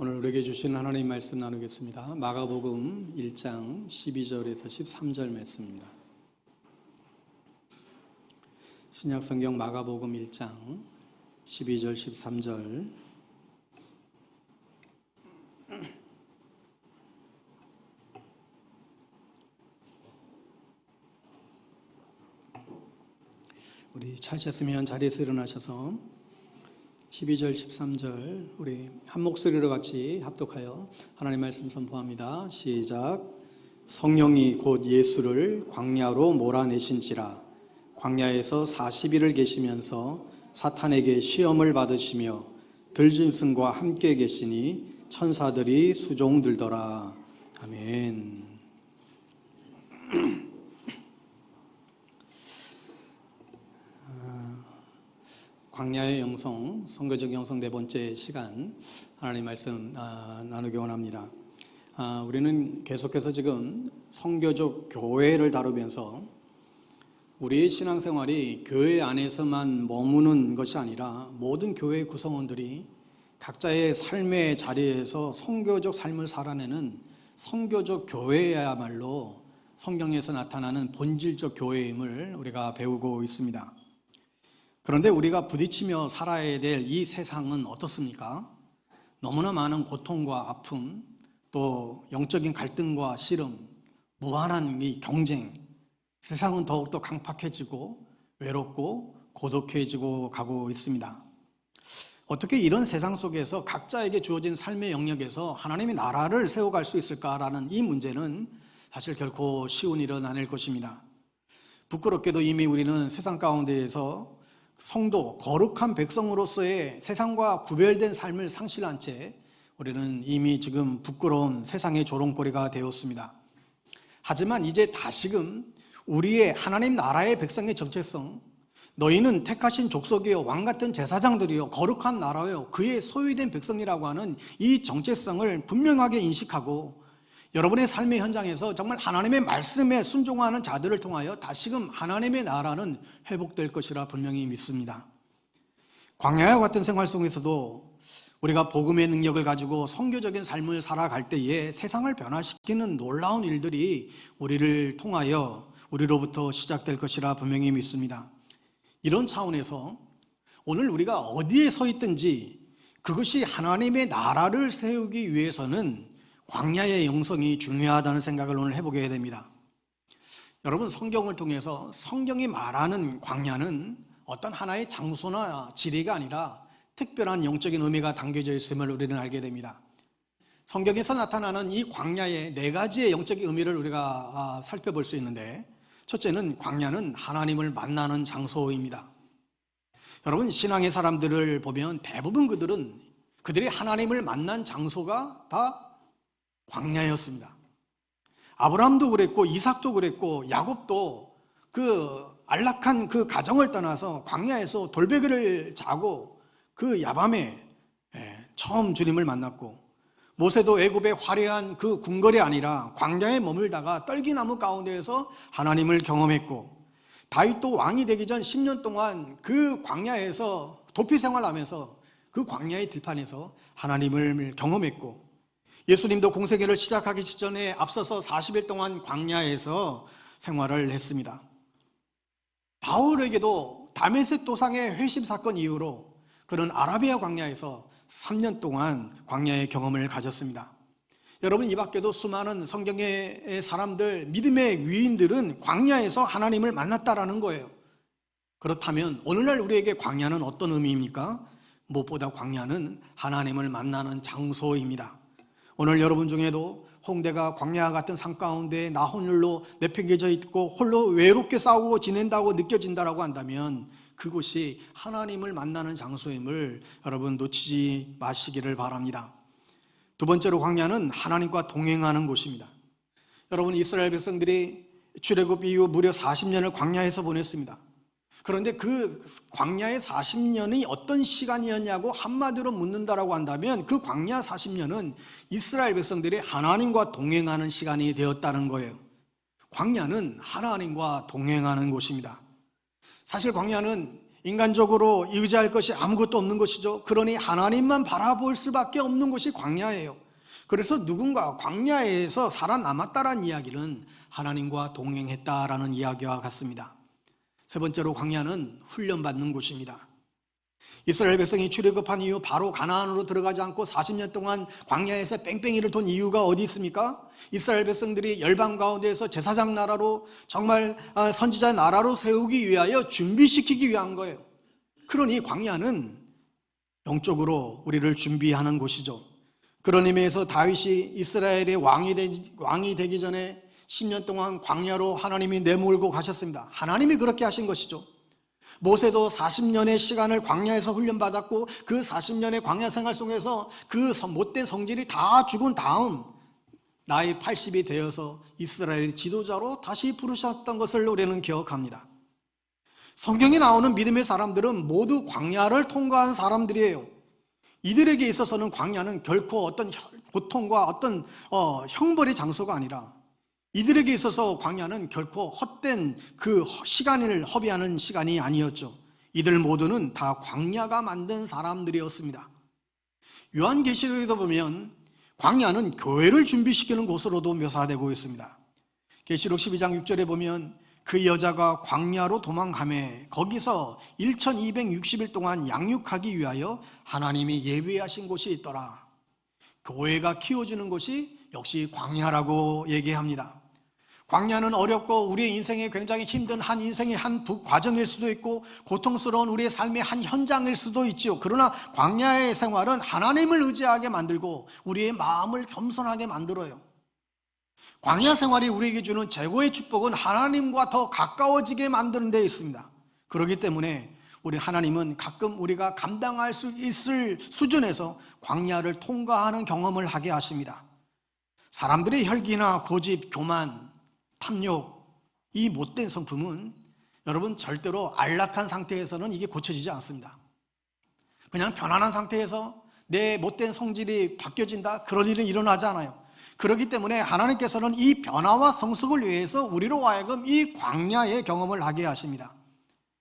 오늘 우리에게 주신 하나님 말씀 나누겠습니다. 마가복음 1장 12절에서 13절 말씀입니다. 신약성경 마가복음 1장 12절 13절. 우리 찾으셨으면 자리에서 일어나셔서 12절 13절 우리 한 목소리로 같이 합독하여 하나님 말씀 선포합니다. 시작. 성령이 곧 예수를 광야로 몰아내신지라 광야에서 40일을 계시면서 사탄에게 시험을 받으시며 들짐승과 함께 계시니 천사들이 수종들더라. 아멘. 광야의 영성, 선교적 영성 네 번째 시간 하나님 말씀 나누기 원합니다. 우리는 계속해서 지금 선교적 교회를 다루면서 우리의 신앙생활이 교회 안에서만 머무는 것이 아니라 모든 교회 구성원들이 각자의 삶의 자리에서 선교적 삶을 살아내는 선교적 교회야말로 성경에서 나타나는 본질적 교회임을 우리가 배우고 있습니다. 그런데 우리가 부딪히며 살아야 될 이 세상은 어떻습니까? 너무나 많은 고통과 아픔, 또 영적인 갈등과 씨름, 무한한 이 경쟁, 세상은 더욱더 강팍해지고 외롭고 고독해지고 가고 있습니다. 어떻게 이런 세상 속에서 각자에게 주어진 삶의 영역에서 하나님의 나라를 세워갈 수 있을까라는 이 문제는 사실 결코 쉬운 일은 아닐 것입니다. 부끄럽게도 이미 우리는 세상 가운데에서 성도, 거룩한 백성으로서의 세상과 구별된 삶을 상실한 채 우리는 이미 지금 부끄러운 세상의 조롱거리가 되었습니다. 하지만 이제 다시금 우리의 하나님 나라의 백성의 정체성, 너희는 택하신 족속이요 왕같은 제사장들이요 거룩한 나라요 그의 소유된 백성이라고 하는 이 정체성을 분명하게 인식하고 여러분의 삶의 현장에서 정말 하나님의 말씀에 순종하는 자들을 통하여 다시금 하나님의 나라는 회복될 것이라 분명히 믿습니다. 광야와 같은 생활 속에서도 우리가 복음의 능력을 가지고 선교적인 삶을 살아갈 때에 세상을 변화시키는 놀라운 일들이 우리를 통하여 우리로부터 시작될 것이라 분명히 믿습니다. 이런 차원에서 오늘 우리가 어디에 서 있든지 그것이 하나님의 나라를 세우기 위해서는 광야의 영성이 중요하다는 생각을 오늘 해보게 됩니다. 여러분, 성경을 통해서 성경이 말하는 광야는 어떤 하나의 장소나 지리가 아니라 특별한 영적인 의미가 담겨져 있음을 우리는 알게 됩니다. 성경에서 나타나는 이 광야의 네 가지의 영적인 의미를 우리가 살펴볼 수 있는데, 첫째는 광야는 하나님을 만나는 장소입니다. 여러분, 신앙의 사람들을 보면 대부분 그들이 하나님을 만난 장소가 다 광야였습니다. 아브라함도 그랬고 이삭도 그랬고 야곱도 그 안락한 그 가정을 떠나서 광야에서 돌베개를 자고 그 야밤에 처음 주님을 만났고, 모세도 애굽의 화려한 그 궁궐이 아니라 광야에 머물다가 떨기나무 가운데에서 하나님을 경험했고, 다윗도 왕이 되기 전 10년 동안 그 광야에서 도피 생활하면서 그 광야의 들판에서 하나님을 경험했고, 예수님도 공생애를 시작하기 직전에 앞서서 40일 동안 광야에서 생활을 했습니다. 바울에게도 다메섹 도상의 회심 사건 이후로 그는 아라비아 광야에서 3년 동안 광야의 경험을 가졌습니다. 여러분, 이 밖에도 수많은 성경의 사람들, 믿음의 위인들은 광야에서 하나님을 만났다라는 거예요. 그렇다면 오늘날 우리에게 광야는 어떤 의미입니까? 무엇보다 광야는 하나님을 만나는 장소입니다. 오늘 여러분 중에도 홍대가 광야와 같은 산 가운데 나 홀로 내팽개져 있고 홀로 외롭게 싸우고 지낸다고 느껴진다라고 한다면 그곳이 하나님을 만나는 장소임을 여러분 놓치지 마시기를 바랍니다. 두 번째로 광야는 하나님과 동행하는 곳입니다. 여러분, 이스라엘 백성들이 출애굽 이후 무려 40년을 광야에서 보냈습니다. 그런데 그 광야의 40년이 어떤 시간이었냐고 한마디로 묻는다라고 한다면 그 광야 40년은 이스라엘 백성들이 하나님과 동행하는 시간이 되었다는 거예요. 광야는 하나님과 동행하는 곳입니다. 사실 광야는 인간적으로 의지할 것이 아무것도 없는 것이죠. 그러니 하나님만 바라볼 수밖에 없는 곳이 광야예요. 그래서 누군가 광야에서 살아남았다라는 이야기는 하나님과 동행했다라는 이야기와 같습니다. 세 번째로 광야는 훈련받는 곳입니다. 이스라엘 백성이 출애굽한 이후 바로 가나안으로 들어가지 않고 40년 동안 광야에서 뺑뺑이를 돈 이유가 어디 있습니까? 이스라엘 백성들이 열방 가운데에서 제사장 나라로 정말 선지자 나라로 세우기 위하여 준비시키기 위한 거예요. 그러니 광야는 영적으로 우리를 준비하는 곳이죠. 그런 의미에서 다윗이 이스라엘의 왕이 되기 전에 10년 동안 광야로 하나님이 내몰고 가셨습니다. 하나님이 그렇게 하신 것이죠. 모세도 40년의 시간을 광야에서 훈련받았고 그 40년의 광야 생활 속에서 그 못된 성질이 다 죽은 다음 나이 80이 되어서 이스라엘의 지도자로 다시 부르셨던 것을 우리는 기억합니다. 성경에 나오는 믿음의 사람들은 모두 광야를 통과한 사람들이에요. 이들에게 있어서는 광야는 결코 어떤 고통과 어떤 형벌의 장소가 아니라 이들에게 있어서 광야는 결코 헛된 그 시간을 허비하는 시간이 아니었죠. 이들 모두는 다 광야가 만든 사람들이었습니다. 요한계시록에도 보면 광야는 교회를 준비시키는 곳으로도 묘사되고 있습니다. 계시록 12장 6절에 보면 그 여자가 광야로 도망가매 거기서 1260일 동안 양육하기 위하여 하나님이 예비하신 곳이 있더라. 교회가 키워주는 곳이 역시 광야라고 얘기합니다. 광야는 어렵고 우리의 인생에 굉장히 힘든 한 인생의 한 과정일 수도 있고 고통스러운 우리의 삶의 한 현장일 수도 있죠. 그러나 광야의 생활은 하나님을 의지하게 만들고 우리의 마음을 겸손하게 만들어요. 광야 생활이 우리에게 주는 최고의 축복은 하나님과 더 가까워지게 만드는 데 있습니다. 그렇기 때문에 우리 하나님은 가끔 우리가 감당할 수 있을 수준에서 광야를 통과하는 경험을 하게 하십니다. 사람들의 혈기나 고집, 교만, 탐욕, 이 못된 성품은 여러분 절대로 안락한 상태에서는 이게 고쳐지지 않습니다. 그냥 편안한 상태에서 내 못된 성질이 바뀌어진다? 그런 일은 일어나지 않아요. 그렇기 때문에 하나님께서는 이 변화와 성숙을 위해서 우리로 하여금 이 광야의 경험을 하게 하십니다.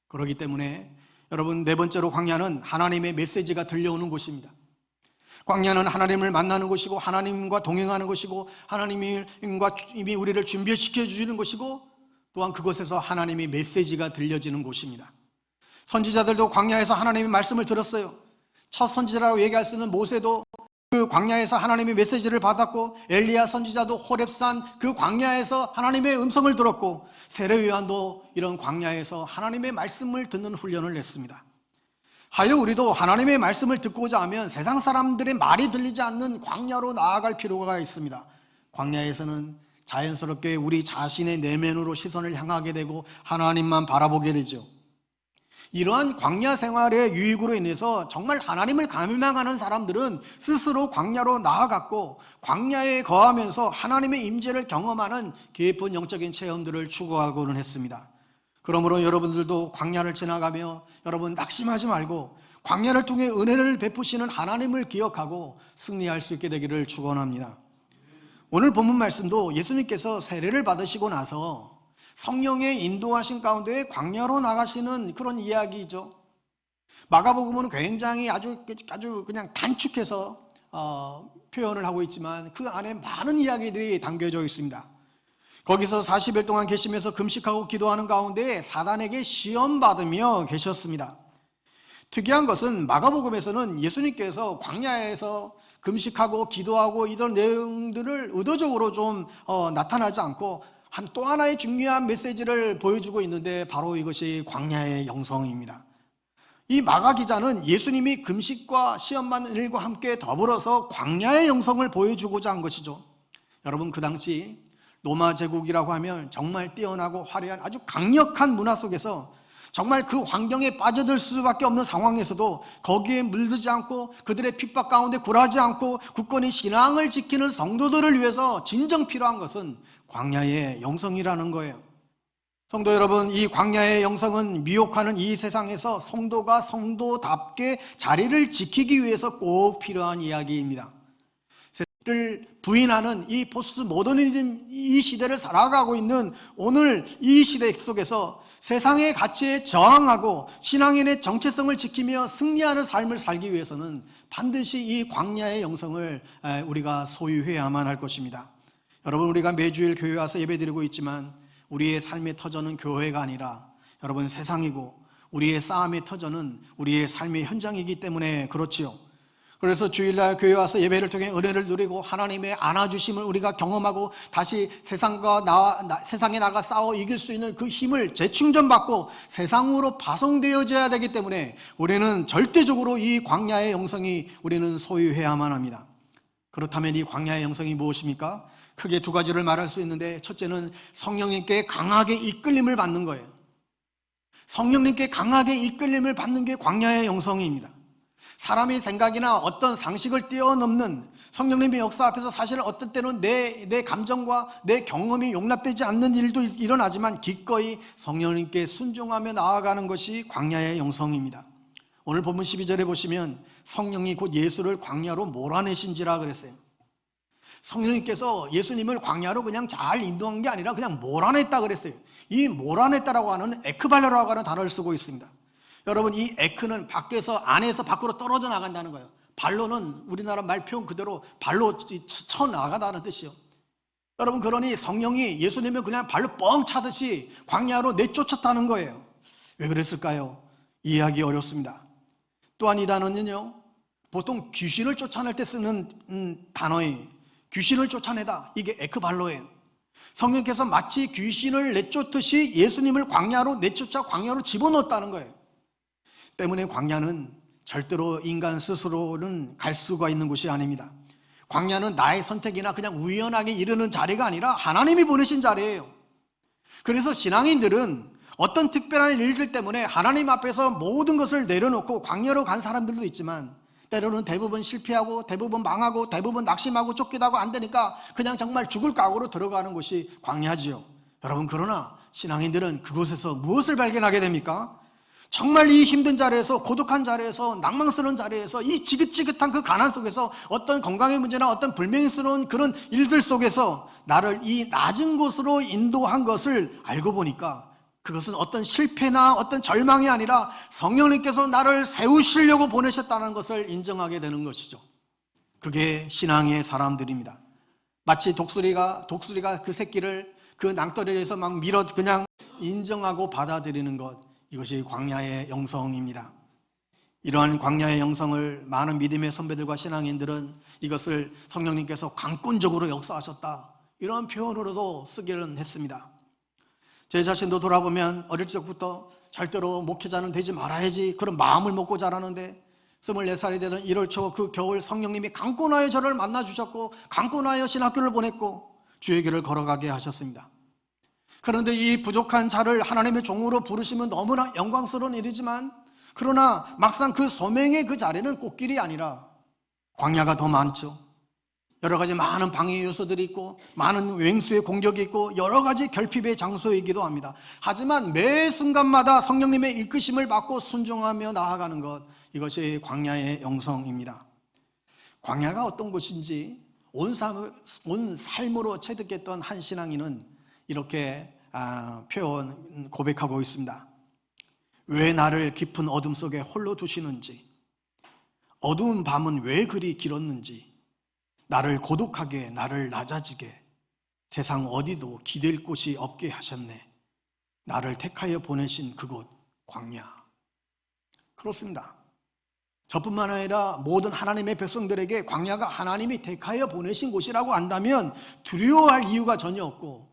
그렇기 때문에 여러분 네 번째로 광야는 하나님의 메시지가 들려오는 곳입니다. 광야는 하나님을 만나는 곳이고 하나님과 동행하는 곳이고 하나님과 이미 우리를 준비시켜 주시는 곳이고 또한 그곳에서 하나님의 메시지가 들려지는 곳입니다. 선지자들도 광야에서 하나님의 말씀을 들었어요. 첫 선지자라고 얘기할 수 있는 모세도 그 광야에서 하나님의 메시지를 받았고 엘리야 선지자도 호렙산 그 광야에서 하나님의 음성을 들었고 세례 요한도 이런 광야에서 하나님의 말씀을 듣는 훈련을 했습니다. 하여 우리도 하나님의 말씀을 듣고자 하면 세상 사람들의 말이 들리지 않는 광야로 나아갈 필요가 있습니다. 광야에서는 자연스럽게 우리 자신의 내면으로 시선을 향하게 되고 하나님만 바라보게 되죠. 이러한 광야 생활의 유익으로 인해서 정말 하나님을 갈망하는 사람들은 스스로 광야로 나아갔고 광야에 거하면서 하나님의 임재를 경험하는 깊은 영적인 체험들을 추구하고는 했습니다. 그러므로 여러분들도 광야를 지나가며 여러분 낙심하지 말고 광야를 통해 은혜를 베푸시는 하나님을 기억하고 승리할 수 있게 되기를 축원합니다. 오늘 본문 말씀도 예수님께서 세례를 받으시고 나서 성령의 인도하신 가운데 광야로 나가시는 그런 이야기죠. 마가복음은 굉장히 아주 그냥 단축해서 표현을 하고 있지만 그 안에 많은 이야기들이 담겨져 있습니다. 거기서 40일 동안 계시면서 금식하고 기도하는 가운데 사단에게 시험받으며 계셨습니다. 특이한 것은 마가복음에서는 예수님께서 광야에서 금식하고 기도하고 이런 내용들을 의도적으로 좀 나타나지 않고 또 하나의 중요한 메시지를 보여주고 있는데 바로 이것이 광야의 영성입니다. 이 마가 기자는 예수님이 금식과 시험받는 일과 함께 더불어서 광야의 영성을 보여주고자 한 것이죠. 여러분 그 당시 로마 제국이라고 하면 정말 뛰어나고 화려한 아주 강력한 문화 속에서 정말 그 환경에 빠져들 수밖에 없는 상황에서도 거기에 물들지 않고 그들의 핍박 가운데 굴하지 않고 굳건히 신앙을 지키는 성도들을 위해서 진정 필요한 것은 광야의 영성이라는 거예요. 성도 여러분, 이 광야의 영성은 미혹하는 이 세상에서 성도가 성도답게 자리를 지키기 위해서 꼭 필요한 이야기입니다. 부인하는 이 포스트 모더니즘 이 시대를 살아가고 있는 오늘 이 시대 속에서 세상의 가치에 저항하고 신앙인의 정체성을 지키며 승리하는 삶을 살기 위해서는 반드시 이 광야의 영성을 우리가 소유해야만 할 것입니다. 여러분, 우리가 매주일 교회 와서 예배드리고 있지만 우리의 삶의 터전은 교회가 아니라 여러분 세상이고, 우리의 싸움의 터전은 우리의 삶의 현장이기 때문에 그렇지요. 그래서 주일날 교회 와서 예배를 통해 은혜를 누리고 하나님의 안아주심을 우리가 경험하고 다시 세상에 나가 싸워 이길 수 있는 그 힘을 재충전받고 세상으로 파송되어져야 되기 때문에 우리는 절대적으로 이 광야의 영성이 우리는 소유해야만 합니다. 그렇다면 이 광야의 영성이 무엇입니까? 크게 두 가지를 말할 수 있는데, 첫째는 성령님께 강하게 이끌림을 받는 거예요. 성령님께 강하게 이끌림을 받는 게 광야의 영성입니다. 사람의 생각이나 어떤 상식을 뛰어넘는 성령님의 역사 앞에서 사실 어떤 때는 내 감정과 내 경험이 용납되지 않는 일도 일어나지만 기꺼이 성령님께 순종하며 나아가는 것이 광야의 영성입니다. 오늘 본문 12절에 보시면 성령이 곧 예수를 광야로 몰아내신지라 그랬어요. 성령님께서 예수님을 광야로 그냥 잘 인도한 게 아니라 그냥 몰아냈다 그랬어요. 이 몰아냈다라고 하는 에크발로라고 하는 단어를 쓰고 있습니다. 여러분, 이 에크는 안에서 밖으로 떨어져 나간다는 거예요. 발로는 우리나라 말 표현 그대로 발로 쳐 나가다는 뜻이요. 여러분, 그러니 성령이 예수님을 그냥 발로 뻥 차듯이 광야로 내쫓았다는 거예요. 왜 그랬을까요? 이해하기 어렵습니다. 또한 이 단어는요, 보통 귀신을 쫓아낼 때 쓰는 단어예요. 귀신을 쫓아내다, 이게 에크발로예요. 성령께서 마치 귀신을 내쫓듯이 예수님을 광야로 내쫓아 광야로 집어넣었다는 거예요. 때문에 광야는 절대로 인간 스스로는 갈 수가 있는 곳이 아닙니다. 광야는 나의 선택이나 그냥 우연하게 이르는 자리가 아니라 하나님이 보내신 자리예요. 그래서 신앙인들은 어떤 특별한 일들 때문에 하나님 앞에서 모든 것을 내려놓고 광야로 간 사람들도 있지만, 때로는 대부분 실패하고 대부분 망하고 대부분 낙심하고 쫓기다고 안 되니까 그냥 정말 죽을 각오로 들어가는 곳이 광야지요. 여러분, 그러나 신앙인들은 그곳에서 무엇을 발견하게 됩니까? 정말 이 힘든 자리에서, 고독한 자리에서, 낭망스러운 자리에서, 이 지긋지긋한 그 가난 속에서, 어떤 건강의 문제나 어떤 불명예스러운 그런 일들 속에서 나를 이 낮은 곳으로 인도한 것을 알고 보니까 그것은 어떤 실패나 어떤 절망이 아니라 성령님께서 나를 세우시려고 보내셨다는 것을 인정하게 되는 것이죠. 그게 신앙의 사람들입니다. 마치 독수리가 그 새끼를 그 낭떠러리에서 막 밀어 그냥 인정하고 받아들이는 것, 이것이 광야의 영성입니다. 이러한 광야의 영성을 많은 믿음의 선배들과 신앙인들은 이것을 성령님께서 강권적으로 역사하셨다, 이런 표현으로도 쓰기는 했습니다. 제 자신도 돌아보면 어릴 적부터 절대로 목회자는 되지 말아야지 그런 마음을 먹고 자라는데, 24살이 되는 1월 초 그 겨울 성령님이 강권하여 저를 만나주셨고 강권하여 신학교를 보냈고 주의 길을 걸어가게 하셨습니다. 그런데 이 부족한 자를 하나님의 종으로 부르시면 너무나 영광스러운 일이지만, 그러나 막상 그 소명의 그 자리는 꽃길이 아니라 광야가 더 많죠. 여러 가지 많은 방해 요소들이 있고 많은 왼수의 공격이 있고 여러 가지 결핍의 장소이기도 합니다. 하지만 매 순간마다 성령님의 이끄심을 받고 순종하며 나아가는 것, 이것이 광야의 영성입니다. 광야가 어떤 곳인지 온 삶으로 체득했던 한 신앙인은 이렇게 고백하고 있습니다. 왜 나를 깊은 어둠 속에 홀로 두시는지, 어두운 밤은 왜 그리 길었는지, 나를 고독하게 나를 낮아지게 세상 어디도 기댈 곳이 없게 하셨네. 나를 택하여 보내신 그곳 광야. 그렇습니다. 저뿐만 아니라 모든 하나님의 백성들에게 광야가 하나님이 택하여 보내신 곳이라고 안다면 두려워할 이유가 전혀 없고,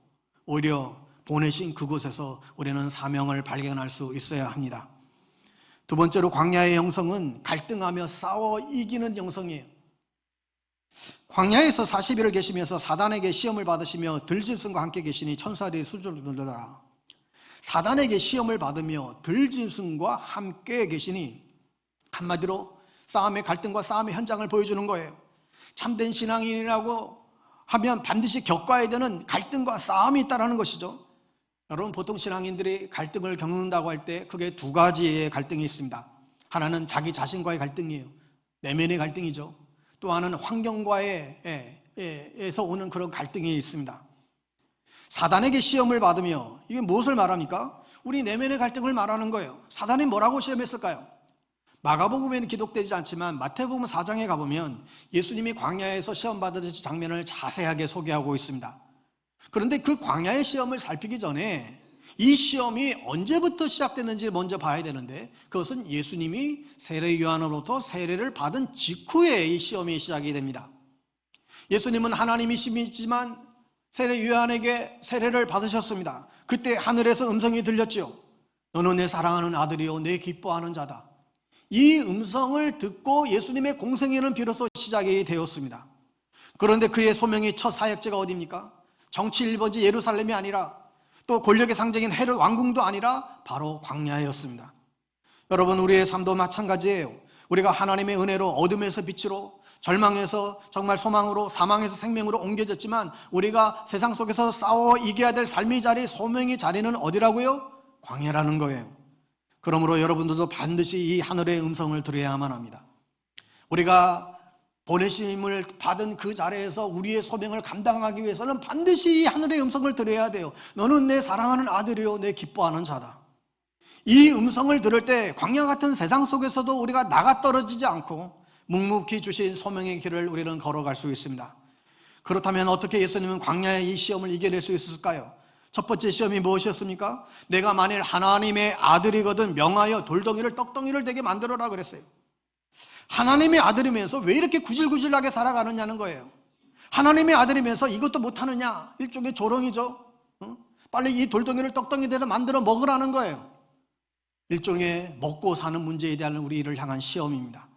오히려 보내신 그곳에서 우리는 사명을 발견할 수 있어야 합니다. 두 번째로 광야의 영성은 갈등하며 싸워 이기는 영성이에요. 광야에서 40일을 계시면서 사단에게 시험을 받으시며 들짐승과 함께 계시니 천사들이 수주를 들더라. 사단에게 시험을 받으며 들짐승과 함께 계시니, 한마디로 싸움의 갈등과 싸움의 현장을 보여주는 거예요. 참된 신앙인이라고 하면 반드시 겪어야 되는 갈등과 싸움이 있다는 것이죠. 여러분, 보통 신앙인들이 갈등을 겪는다고 할 때 그게 두 가지의 갈등이 있습니다. 하나는 자기 자신과의 갈등이에요. 내면의 갈등이죠. 또 하나는 환경과의 관계에서 오는 그런 갈등이 있습니다. 사단에게 시험을 받으며, 이게 무엇을 말합니까? 우리 내면의 갈등을 말하는 거예요. 사단이 뭐라고 시험했을까요? 마가복음에는 기록되지 않지만 마태복음 4장에 가보면 예수님이 광야에서 시험 받으신 장면을 자세하게 소개하고 있습니다. 그런데 그 광야의 시험을 살피기 전에 이 시험이 언제부터 시작됐는지 먼저 봐야 되는데, 그것은 예수님이 세례 요한으로부터 세례를 받은 직후에 이 시험이 시작이 됩니다. 예수님은 하나님이시지만 세례 요한에게 세례를 받으셨습니다. 그때 하늘에서 음성이 들렸지요. 너는 내 사랑하는 아들이요 내 기뻐하는 자다. 이 음성을 듣고 예수님의 공생애는 비로소 시작이 되었습니다. 그런데 그의 소명의 첫 사역지가 어디입니까? 정치 1번지 예루살렘이 아니라, 또 권력의 상징인 헤롯 왕궁도 아니라 바로 광야였습니다. 여러분, 우리의 삶도 마찬가지예요. 우리가 하나님의 은혜로 어둠에서 빛으로, 절망에서 정말 소망으로, 사망에서 생명으로 옮겨졌지만 우리가 세상 속에서 싸워 이겨야 될 삶의 자리, 소명의 자리는 어디라고요? 광야라는 거예요. 그러므로 여러분들도 반드시 이 하늘의 음성을 들어야만 합니다. 우리가 보내심을 받은 그 자리에서 우리의 소명을 감당하기 위해서는 반드시 이 하늘의 음성을 들어야 돼요. 너는 내 사랑하는 아들이요 내 기뻐하는 자다. 이 음성을 들을 때 광야 같은 세상 속에서도 우리가 나가 떨어지지 않고 묵묵히 주신 소명의 길을 우리는 걸어갈 수 있습니다. 그렇다면 어떻게 예수님은 광야의 이 시험을 이겨낼 수 있었을까요? 첫 번째 시험이 무엇이었습니까? 내가 만일 하나님의 아들이거든 명하여 돌덩이를 떡덩이를 되게 만들어라 그랬어요. 하나님의 아들이면서 왜 이렇게 구질구질하게 살아가느냐는 거예요. 하나님의 아들이면서 이것도 못하느냐? 일종의 조롱이죠. 빨리 이 돌덩이를 떡덩이대로 만들어 먹으라는 거예요. 일종의 먹고 사는 문제에 대한 우리를 향한 시험입니다.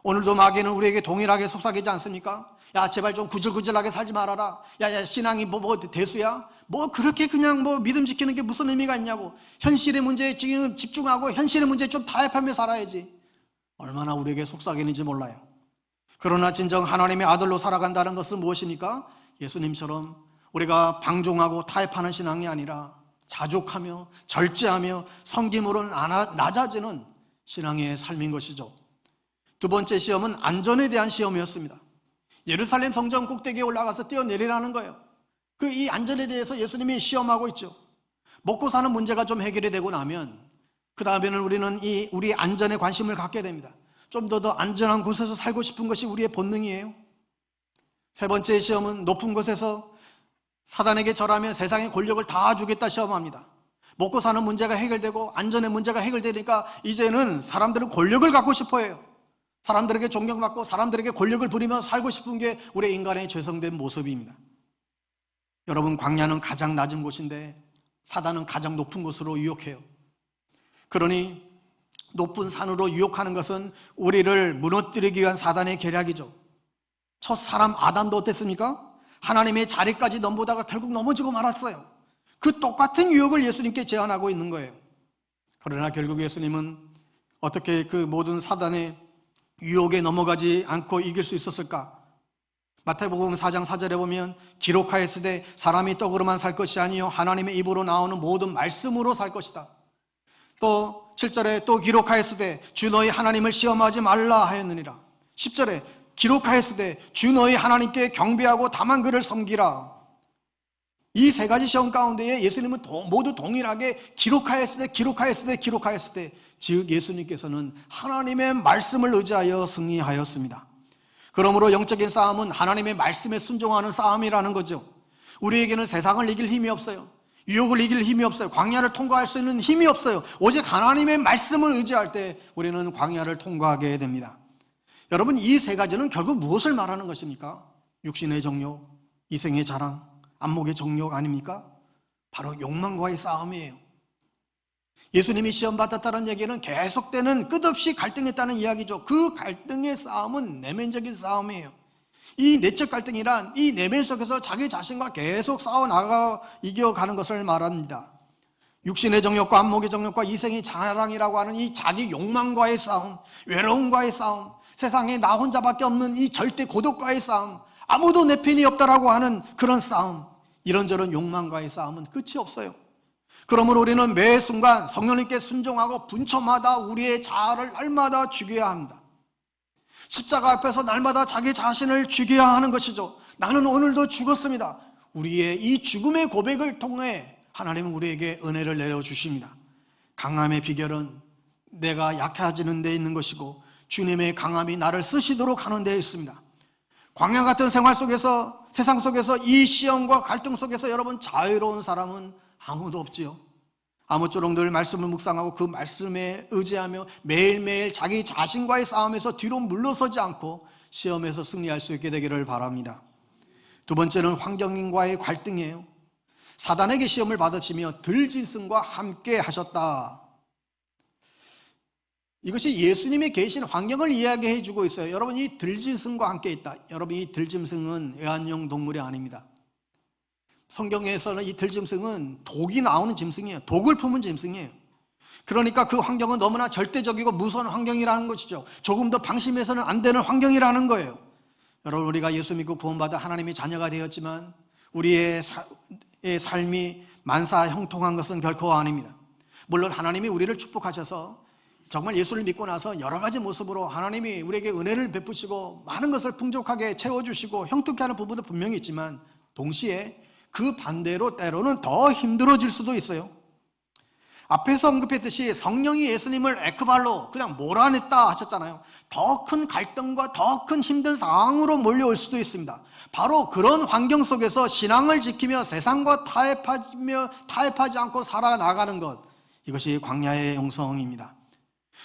오늘도 마귀는 우리에게 동일하게 속삭이지 않습니까? 야, 제발 좀 구질구질하게 살지 말아라. 야, 신앙이 뭐 대수야? 뭐 그렇게 그냥 뭐 믿음 지키는 게 무슨 의미가 있냐고. 현실의 문제에 지금 집중하고 현실의 문제에 좀 타협하며 살아야지. 얼마나 우리에게 속삭이는지 몰라요. 그러나 진정 하나님의 아들로 살아간다는 것은 무엇입니까? 예수님처럼 우리가 방종하고 타협하는 신앙이 아니라 자족하며 절제하며 섬김으로 낮아지는 신앙의 삶인 것이죠. 두 번째 시험은 안전에 대한 시험이었습니다. 예루살렘 성전 꼭대기에 올라가서 뛰어내리라는 거예요. 이 안전에 대해서 예수님이 시험하고 있죠. 먹고 사는 문제가 좀 해결이 되고 나면 그 다음에는 우리는 우리 안전에 관심을 갖게 됩니다. 좀 더 안전한 곳에서 살고 싶은 것이 우리의 본능이에요. 세 번째 시험은 높은 곳에서 사단에게 절하며 세상의 권력을 다 주겠다 시험합니다. 먹고 사는 문제가 해결되고 안전의 문제가 해결되니까 이제는 사람들은 권력을 갖고 싶어 해요. 사람들에게 존경받고 사람들에게 권력을 부리며 살고 싶은 게 우리 인간의 죄성된 모습입니다. 여러분, 광야는 가장 낮은 곳인데 사단은 가장 높은 곳으로 유혹해요. 그러니 높은 산으로 유혹하는 것은 우리를 무너뜨리기 위한 사단의 계략이죠. 첫 사람 아담도 어땠습니까? 하나님의 자리까지 넘보다가 결국 넘어지고 말았어요. 그 똑같은 유혹을 예수님께 제안하고 있는 거예요. 그러나 결국 예수님은 어떻게 그 모든 사단의 유혹에 넘어가지 않고 이길 수 있었을까? 마태복음 4장 4절에 보면 기록하였으되 사람이 떡으로만 살 것이 아니요 하나님의 입으로 나오는 모든 말씀으로 살 것이다. 또 7절에 또 기록하였으되 주 너희 하나님을 시험하지 말라 하였느니라. 10절에 기록하였으되 주 너희 하나님께 경배하고 다만 그를 섬기라. 이 세 가지 시험 가운데에 예수님은 모두 동일하게 기록하였으되 즉 예수님께서는 하나님의 말씀을 의지하여 승리하였습니다. 그러므로 영적인 싸움은 하나님의 말씀에 순종하는 싸움이라는 거죠. 우리에게는 세상을 이길 힘이 없어요. 유혹을 이길 힘이 없어요. 광야를 통과할 수 있는 힘이 없어요. 오직 하나님의 말씀을 의지할 때 우리는 광야를 통과하게 됩니다. 여러분, 이 세 가지는 결국 무엇을 말하는 것입니까? 육신의 정욕, 이생의 자랑, 안목의 정욕 아닙니까? 바로 욕망과의 싸움이에요. 예수님이 시험받았다는 얘기는 계속되는 끝없이 갈등했다는 이야기죠. 그 갈등의 싸움은 내면적인 싸움이에요. 이 내적 갈등이란 이 내면 속에서 자기 자신과 계속 싸워나가 이겨가는 것을 말합니다. 육신의 정욕과 안목의 정욕과 이생의 자랑이라고 하는 이 자기 욕망과의 싸움, 외로움과의 싸움, 세상에 나 혼자밖에 없는 이 절대 고독과의 싸움, 아무도 내 편이 없다라고 하는 그런 싸움, 이런저런 욕망과의 싸움은 끝이 없어요. 그러므로 우리는 매 순간 성령님께 순종하고 분초마다 우리의 자아를 날마다 죽여야 합니다. 십자가 앞에서 날마다 자기 자신을 죽여야 하는 것이죠. 나는 오늘도 죽었습니다. 우리의 이 죽음의 고백을 통해 하나님은 우리에게 은혜를 내려주십니다. 강함의 비결은 내가 약해지는 데 있는 것이고 주님의 강함이 나를 쓰시도록 하는 데 있습니다. 광야 같은 생활 속에서, 세상 속에서, 이 시험과 갈등 속에서 여러분, 자유로운 사람은 아무도 없지요. 아무쪼록 늘 말씀을 묵상하고 그 말씀에 의지하며 매일매일 자기 자신과의 싸움에서 뒤로 물러서지 않고 시험에서 승리할 수 있게 되기를 바랍니다. 두 번째는 환경과의 갈등이에요. 사단에게 시험을 받으시며 들짐승과 함께 하셨다. 이것이 예수님이 계신 환경을 이야기해 주고 있어요. 여러분, 이 들짐승과 함께 있다. 여러분, 이 들짐승은 애완용 동물이 아닙니다. 성경에서는 이 들짐승은 독이 나오는 짐승이에요. 독을 품은 짐승이에요. 그러니까 그 환경은 너무나 절대적이고 무서운 환경이라는 것이죠. 조금 더 방심해서는 안 되는 환경이라는 거예요. 여러분, 우리가 예수 믿고 구원받아 하나님의 자녀가 되었지만 우리의 삶이 만사 형통한 것은 결코 아닙니다. 물론 하나님이 우리를 축복하셔서 정말 예수를 믿고 나서 여러 가지 모습으로 하나님이 우리에게 은혜를 베푸시고 많은 것을 풍족하게 채워주시고 형통케 하는 부분도 분명히 있지만 동시에 그 반대로 때로는 더 힘들어질 수도 있어요. 앞에서 언급했듯이 성령이 예수님을 에크발로 그냥 몰아냈다 하셨잖아요. 더 큰 갈등과 더 큰 힘든 상황으로 몰려올 수도 있습니다. 바로 그런 환경 속에서 신앙을 지키며 세상과 타협하지 않고 살아나가는 것, 이것이 광야의 영성입니다.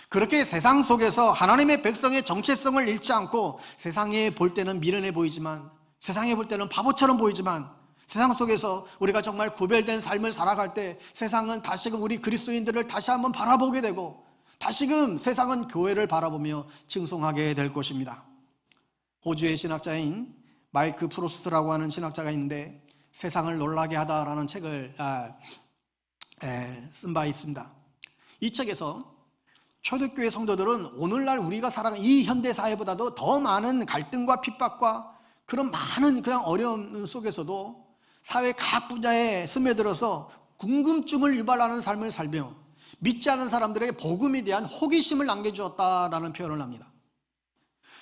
그렇게 세상 속에서 하나님의 백성의 정체성을 잃지 않고 세상에 볼 때는 미련해 보이지만, 세상에 볼 때는 바보처럼 보이지만, 세상 속에서 우리가 정말 구별된 삶을 살아갈 때 세상은 다시금 우리 그리스도인들을 다시 한번 바라보게 되고 다시금 세상은 교회를 바라보며 칭송하게 될 것입니다. 호주의 신학자인 마이크 프로스트라고 하는 신학자가 있는데 세상을 놀라게 하다라는 책을 쓴 바 있습니다. 이 책에서 초대교회 성도들은 오늘날 우리가 살아가는 이 현대사회보다도 더 많은 갈등과 핍박과 그런 많은 그냥 어려움 속에서도 사회 각 분야에 스며들어서 궁금증을 유발하는 삶을 살며 믿지 않은 사람들에게 복음에 대한 호기심을 남겨주었다라는 표현을 합니다.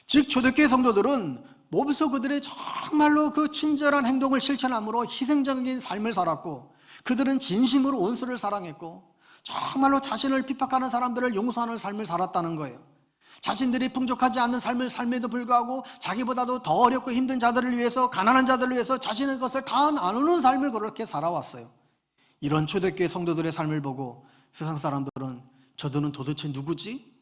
즉 초대교회 성도들은 몸소 그들의 정말로 그 친절한 행동을 실천함으로 희생적인 삶을 살았고 그들은 진심으로 원수를 사랑했고 정말로 자신을 핍박하는 사람들을 용서하는 삶을 살았다는 거예요. 자신들이 풍족하지 않는 삶을 삶에도 불구하고 자기보다도 더 어렵고 힘든 자들을 위해서, 가난한 자들을 위해서 자신의 것을 다 나누는 삶을 그렇게 살아왔어요. 이런 초대교회 성도들의 삶을 보고 세상 사람들은 저들은 도대체 누구지?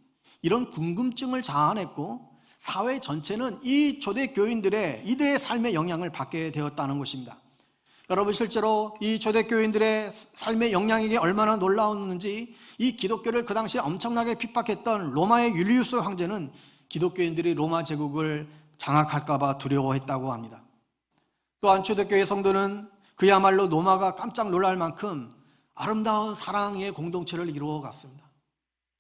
이런 궁금증을 자아냈고 사회 전체는 이 초대교인들의 이들의 삶의 영향을 받게 되었다는 것입니다. 여러분, 실제로 이 초대교인들의 삶의 영향이 얼마나 놀라웠는지 이 기독교를 그 당시에 엄청나게 핍박했던 로마의 율리우스 황제는 기독교인들이 로마 제국을 장악할까 봐 두려워했다고 합니다. 또한 초대교회 성도는 그야말로 로마가 깜짝 놀랄 만큼 아름다운 사랑의 공동체를 이루어갔습니다.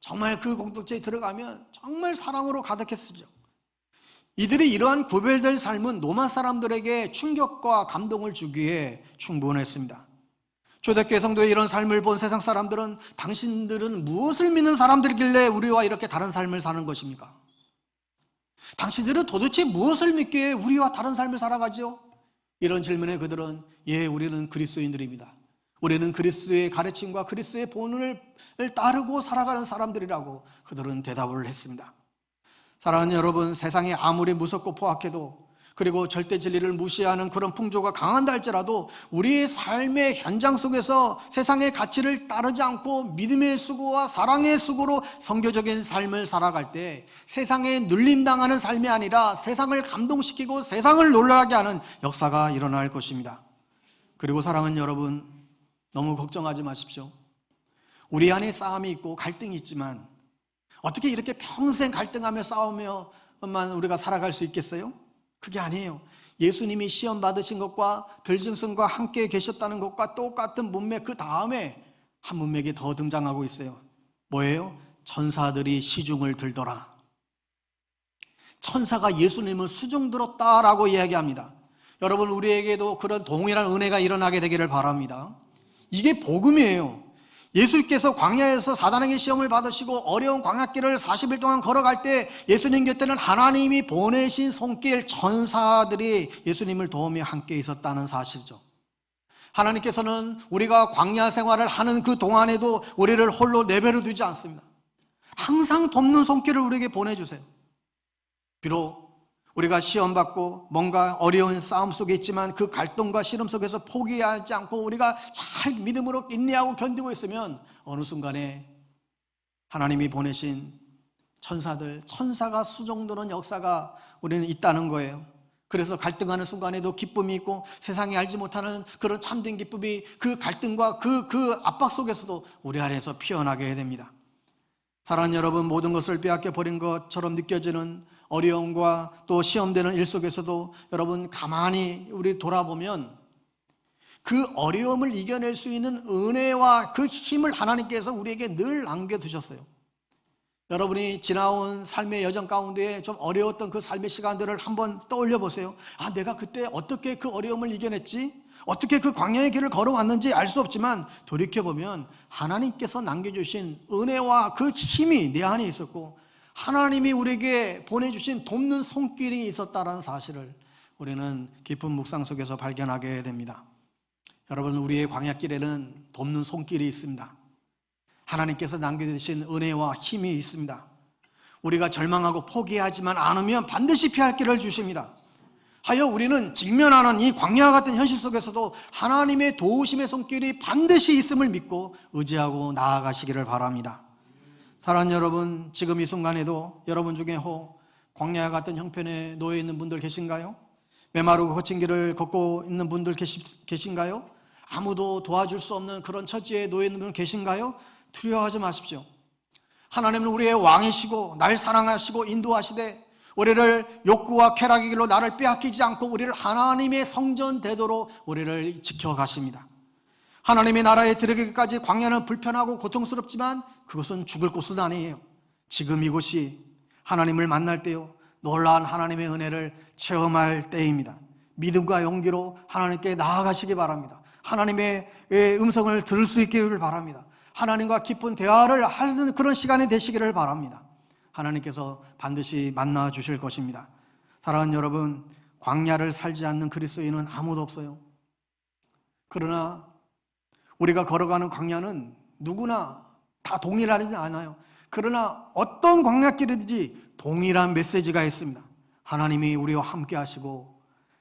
정말 그 공동체에 들어가면 정말 사랑으로 가득했으죠. 이들이 이러한 구별된 삶은 로마 사람들에게 충격과 감동을 주기에 충분했습니다. 초대교회 성도의 이런 삶을 본 세상 사람들은 당신들은 무엇을 믿는 사람들이길래 우리와 이렇게 다른 삶을 사는 것입니까? 당신들은 도대체 무엇을 믿기에 우리와 다른 삶을 살아가죠? 이런 질문에 그들은 우리는 그리스도인들입니다. 우리는 그리스도의 가르침과 그리스도의 본을 따르고 살아가는 사람들이라고 그들은 대답을 했습니다. 사랑하는 여러분, 세상이 아무리 무섭고 포악해도 그리고 절대 진리를 무시하는 그런 풍조가 강한다 할지라도 우리의 삶의 현장 속에서 세상의 가치를 따르지 않고 믿음의 수고와 사랑의 수고로 선교적인 삶을 살아갈 때 세상에 눌림당하는 삶이 아니라 세상을 감동시키고 세상을 놀라게 하는 역사가 일어날 것입니다. 그리고 사랑하는 여러분, 너무 걱정하지 마십시오. 우리 안에 싸움이 있고 갈등이 있지만 어떻게 이렇게 평생 갈등하며 싸우며만 우리가 살아갈 수 있겠어요? 그게 아니에요. 예수님이 시험 받으신 것과 들짐승과 함께 계셨다는 것과 똑같은 문맥 그 다음에 한 문맥이 더 등장하고 있어요. 뭐예요? 천사들이 시중을 들더라. 천사가 예수님을 수중 들었다라고 이야기합니다. 여러분, 우리에게도 그런 동일한 은혜가 일어나게 되기를 바랍니다. 이게 복음이에요. 예수께서 광야에서 사단에게 시험을 받으시고 어려운 광야길을 40일 동안 걸어갈 때 예수님 곁에는 하나님이 보내신 손길 천사들이 예수님을 도우며 함께 있었다는 사실이죠. 하나님께서는 우리가 광야 생활을 하는 그 동안에도 우리를 홀로 내버려 두지 않습니다. 항상 돕는 손길을 우리에게 보내주세요. 비록 우리가 시험받고 뭔가 어려운 싸움 속에 있지만 그 갈등과 시름 속에서 포기하지 않고 우리가 잘 믿음으로 인내하고 견디고 있으면 어느 순간에 하나님이 보내신 천사가 수정도는 역사가 우리는 있다는 거예요. 그래서 갈등하는 순간에도 기쁨이 있고 세상이 알지 못하는 그런 참된 기쁨이 그 갈등과 그 압박 속에서도 우리 안에서 피어나게 됩니다. 사랑하는 여러분, 모든 것을 빼앗겨 버린 것처럼 느껴지는 어려움과 또 시험되는 일 속에서도 여러분 가만히 우리 돌아보면 그 어려움을 이겨낼 수 있는 은혜와 그 힘을 하나님께서 우리에게 늘 남겨두셨어요. 여러분이 지나온 삶의 여정 가운데 좀 어려웠던 그 삶의 시간들을 한번 떠올려 보세요. 아, 내가 그때 어떻게 그 어려움을 이겨냈지? 어떻게 그 광야의 길을 걸어왔는지 알 수 없지만 돌이켜보면 하나님께서 남겨주신 은혜와 그 힘이 내 안에 있었고 하나님이 우리에게 보내주신 돕는 손길이 있었다는 사실을 우리는 깊은 묵상 속에서 발견하게 됩니다. 여러분, 우리의 광야길에는 돕는 손길이 있습니다. 하나님께서 남겨주신 은혜와 힘이 있습니다. 우리가 절망하고 포기하지만 않으면 반드시 피할 길을 주십니다. 하여 우리는 직면하는 이 광야와 같은 현실 속에서도 하나님의 도우심의 손길이 반드시 있음을 믿고 의지하고 나아가시기를 바랍니다. 사랑하는 여러분, 지금 이 순간에도 여러분 중에 광야와 같은 형편에 놓여 있는 분들 계신가요? 메마르고 거친 길을 걷고 있는 분들 계신가요? 아무도 도와줄 수 없는 그런 처지에 놓여 있는 분 계신가요? 두려워하지 마십시오. 하나님은 우리의 왕이시고 날 사랑하시고 인도하시되 우리를 욕구와 쾌락의 길로 나를 빼앗기지 않고 우리를 하나님의 성전 되도록 우리를 지켜가십니다. 하나님의 나라에 들어가기까지 광야는 불편하고 고통스럽지만 그것은 죽을 곳은 아니에요. 지금 이곳이 하나님을 만날 때요, 놀라운 하나님의 은혜를 체험할 때입니다. 믿음과 용기로 하나님께 나아가시기 바랍니다. 하나님의 음성을 들을 수 있기를 바랍니다. 하나님과 깊은 대화를 하는 그런 시간이 되시기를 바랍니다. 하나님께서 반드시 만나 주실 것입니다. 사랑하는 여러분, 광야를 살지 않는 그리스도인은 아무도 없어요. 그러나 우리가 걸어가는 광야는 누구나 다 동일하지 않아요. 그러나 어떤 광야길이든지 동일한 메시지가 있습니다. 하나님이 우리와 함께 하시고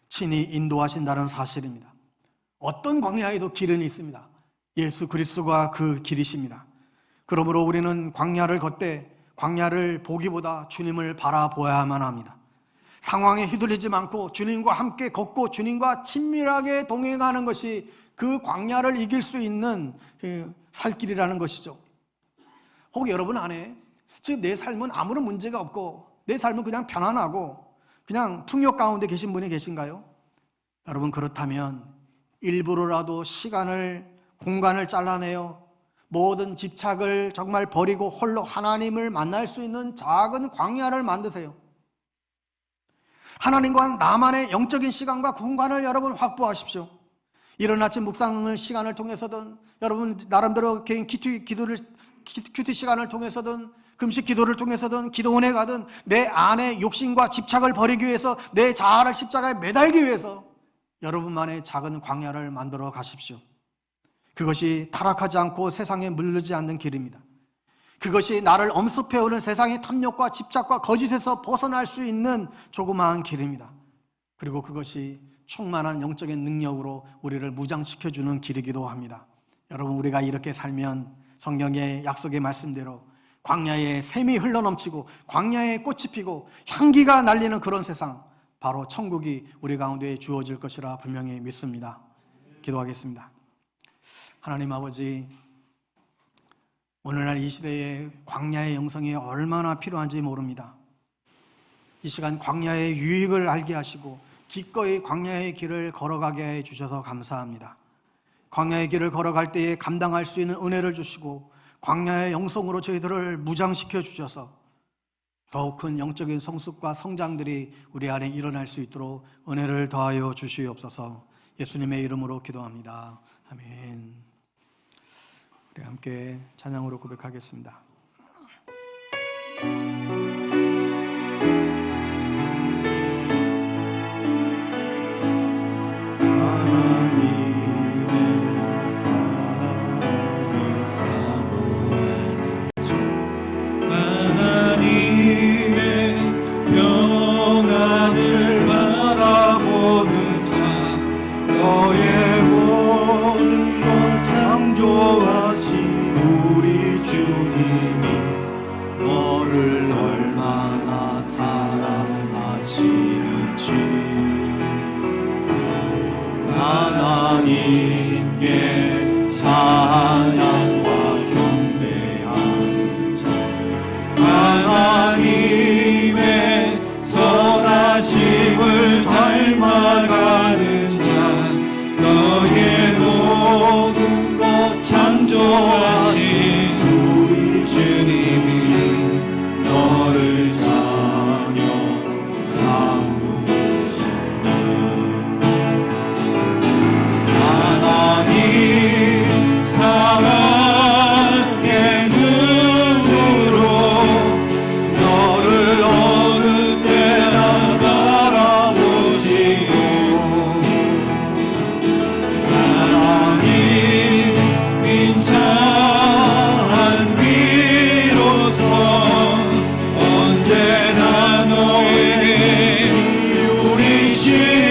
친히 인도하신다는 사실입니다. 어떤 광야에도 길은 있습니다. 예수 그리스도가 그 길이십니다. 그러므로 우리는 광야를 걷되 광야를 보기보다 주님을 바라보아야만 합니다. 상황에 휘둘리지 않고 주님과 함께 걷고 주님과 친밀하게 동행하는 것이 그 광야를 이길 수 있는 살 길이라는 것이죠. 혹 여러분 안에 지금 내 삶은 아무런 문제가 없고 내 삶은 그냥 편안하고 그냥 풍요 가운데 계신 분이 계신가요? 여러분, 그렇다면 일부러라도 공간을 잘라내요 모든 집착을 정말 버리고 홀로 하나님을 만날 수 있는 작은 광야를 만드세요. 하나님과 나만의 영적인 시간과 공간을 여러분 확보하십시오. 이른 아침 묵상을 시간을 통해서든 여러분 나름대로 개인 큐티 시간을 통해서든 금식 기도를 통해서든 기도원에 가든 내 안의 욕심과 집착을 버리기 위해서 내 자아를 십자가에 매달기 위해서 여러분만의 작은 광야를 만들어 가십시오. 그것이 타락하지 않고 세상에 물르지 않는 길입니다. 그것이 나를 엄습해오는 세상의 탐욕과 집착과 거짓에서 벗어날 수 있는 조그마한 길입니다. 그리고 그것이 충만한 영적인 능력으로 우리를 무장시켜주는 길이기도 합니다. 여러분, 우리가 이렇게 살면 성경의 약속의 말씀대로 광야에 샘이 흘러넘치고 광야에 꽃이 피고 향기가 날리는 그런 세상, 바로 천국이 우리 가운데 주어질 것이라 분명히 믿습니다. 기도하겠습니다. 하나님 아버지, 오늘날 이 시대에 광야의 영성이 얼마나 필요한지 모릅니다. 이 시간 광야의 유익을 알게 하시고 기꺼이 광야의 길을 걸어가게 해주셔서 감사합니다. 광야의 길을 걸어갈 때에 감당할 수 있는 은혜를 주시고 광야의 영성으로 저희들을 무장시켜 주셔서 더욱 큰 영적인 성숙과 성장들이 우리 안에 일어날 수 있도록 은혜를 더하여 주시옵소서. 예수님의 이름으로 기도합니다. 아멘. 우리 함께 찬양으로 고백하겠습니다. 하나님께 찬양과 경배하는 자, 하나님의 선하심을 닮아가는 자, 너의 모든 것 창조하신 우리 주님이 너를 자녀 삼으셨네. 하나님 사랑의 눈으로 너를 어느 때나 바라보시고, 하나님 빈잔 위로서 언제나 너에게 기울이시니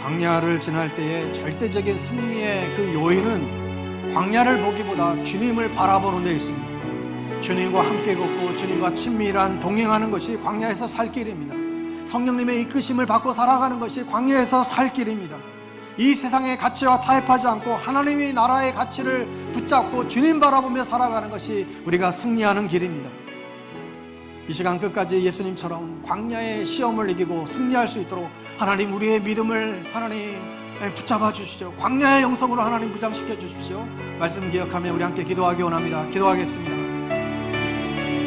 광야를 지날 때에 절대적인 승리의 그 요인은 광야를 보기보다 주님을 바라보는 데 있습니다. 주님과 함께 걷고 주님과 친밀한 동행하는 것이 광야에서 살 길입니다. 성령님의 이끄심을 받고 살아가는 것이 광야에서 살 길입니다. 이 세상의 가치와 타협하지 않고 하나님의 나라의 가치를 붙잡고 주님 바라보며 살아가는 것이 우리가 승리하는 길입니다. 이 시간 끝까지 예수님처럼 광야의 시험을 이기고 승리할 수 있도록 하나님 우리의 믿음을 하나님 붙잡아 주시죠. 광야의 영성으로 하나님 무장시켜 주십시오. 말씀 기억하며 우리 함께 기도하기 원합니다. 기도하겠습니다.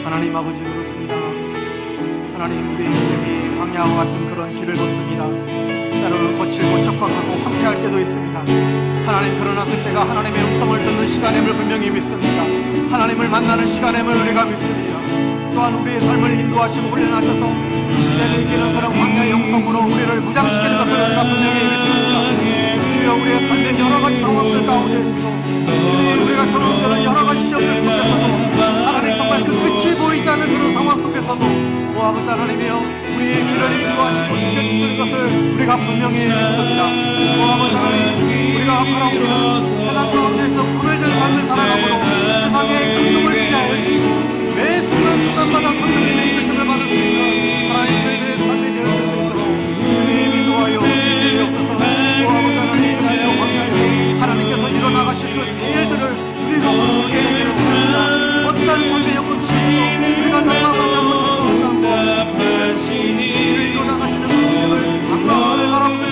하나님 아버지, 그렇습니다. 하나님, 우리의 인생이 광야와 같은 그런 길을 걷습니다. 때로는 거칠고 척박하고 황폐할 때도 있습니다. 하나님, 그러나 그때가 하나님의 음성을 듣는 시간임을 분명히 믿습니다. 하나님을 만나는 시간임을 우리가 믿습니다. 또한 우리의 삶을 인도하시고 훈련하셔서 이 시대를 이기는 그런 광야의 영성으로 우리를 무장시키는 것을 우리가 분명히 믿습니다. 주여, 우리의 삶의 여러 가지 상황들 가운데에서도 주님, 우리가 경험되는 여러 가지 시험들 속에서도 하나님, 정말 그 끝이 보이지 않는 그런 상황 속에서도 오 아버지 하나님이여, 우리의 길을 인도하시고 지켜주시는 것을 우리가 분명히 믿습니다. 오 아버지 하나님, 우리가 바라보는 세상 가운데서 구별된 삶을 살아감으로 세상의 긍휼을 주게 하여 주시고 매 순간순간마다 성령님의 이끄심을 받을 수 있는 하나님 저희들의 삶이 되어질 수 있도록 주님 인도하여 주시옵소서. 오 아버지 하나님, 자녀 광야에서 하나님께서 일어나가실 그 새 일들을 우리가 보시게 되기를 원합니다. 어떤 삶의 여건 속에서도 우리가 낙망하지 않고 절망하지 않고 새 일을 일어나가시는 그 주님을 악마을 바라보며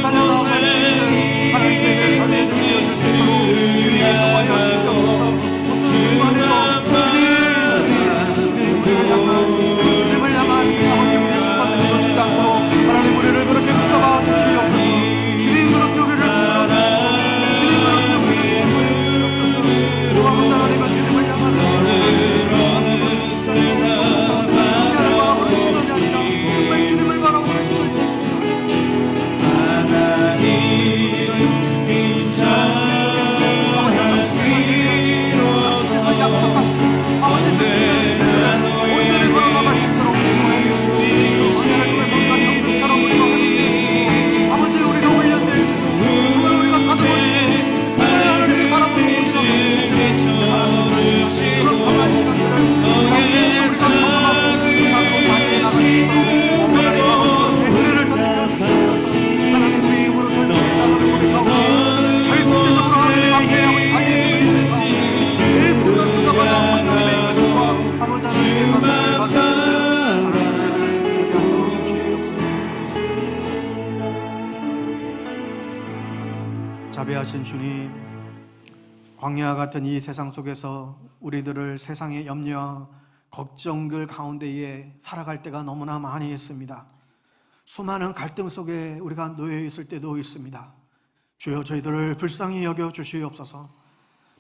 전능하신 주님, 광야와 같은 이 세상 속에서 우리들을 세상의 염려와 걱정들 가운데에 살아갈 때가 너무나 많이 있습니다. 수많은 갈등 속에 우리가 놓여 있을 때도 있습니다. 주여, 저희들을 불쌍히 여겨 주시옵소서.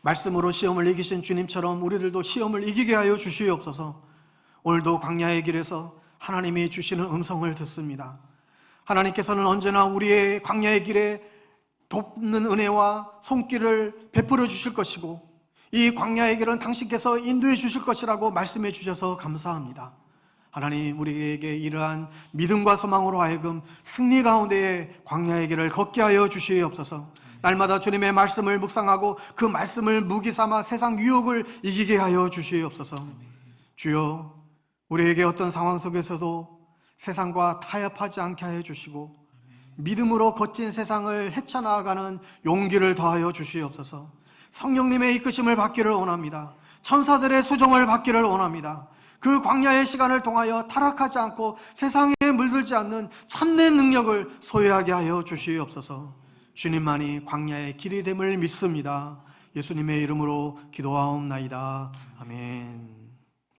말씀으로 시험을 이기신 주님처럼 우리들도 시험을 이기게 하여 주시옵소서. 오늘도 광야의 길에서 하나님이 주시는 음성을 듣습니다. 하나님께서는 언제나 우리의 광야의 길에 돕는 은혜와 손길을 베풀어 주실 것이고, 이 광야의 길은 당신께서 인도해 주실 것이라고 말씀해 주셔서 감사합니다. 하나님, 우리에게 이러한 믿음과 소망으로 하여금 승리 가운데에 광야의 길을 걷게 하여 주시옵소서. 날마다 주님의 말씀을 묵상하고 그 말씀을 무기 삼아 세상 유혹을 이기게 하여 주시옵소서. 주여, 우리에게 어떤 상황 속에서도 세상과 타협하지 않게 하여 주시고 믿음으로 거친 세상을 헤쳐나가는 용기를 더하여 주시옵소서. 성령님의 이끄심을 받기를 원합니다. 천사들의 수종을 받기를 원합니다. 그 광야의 시간을 통하여 타락하지 않고 세상에 물들지 않는 참된 능력을 소유하게 하여 주시옵소서. 주님만이 광야의 길이 됨을 믿습니다. 예수님의 이름으로 기도하옵나이다. 아멘.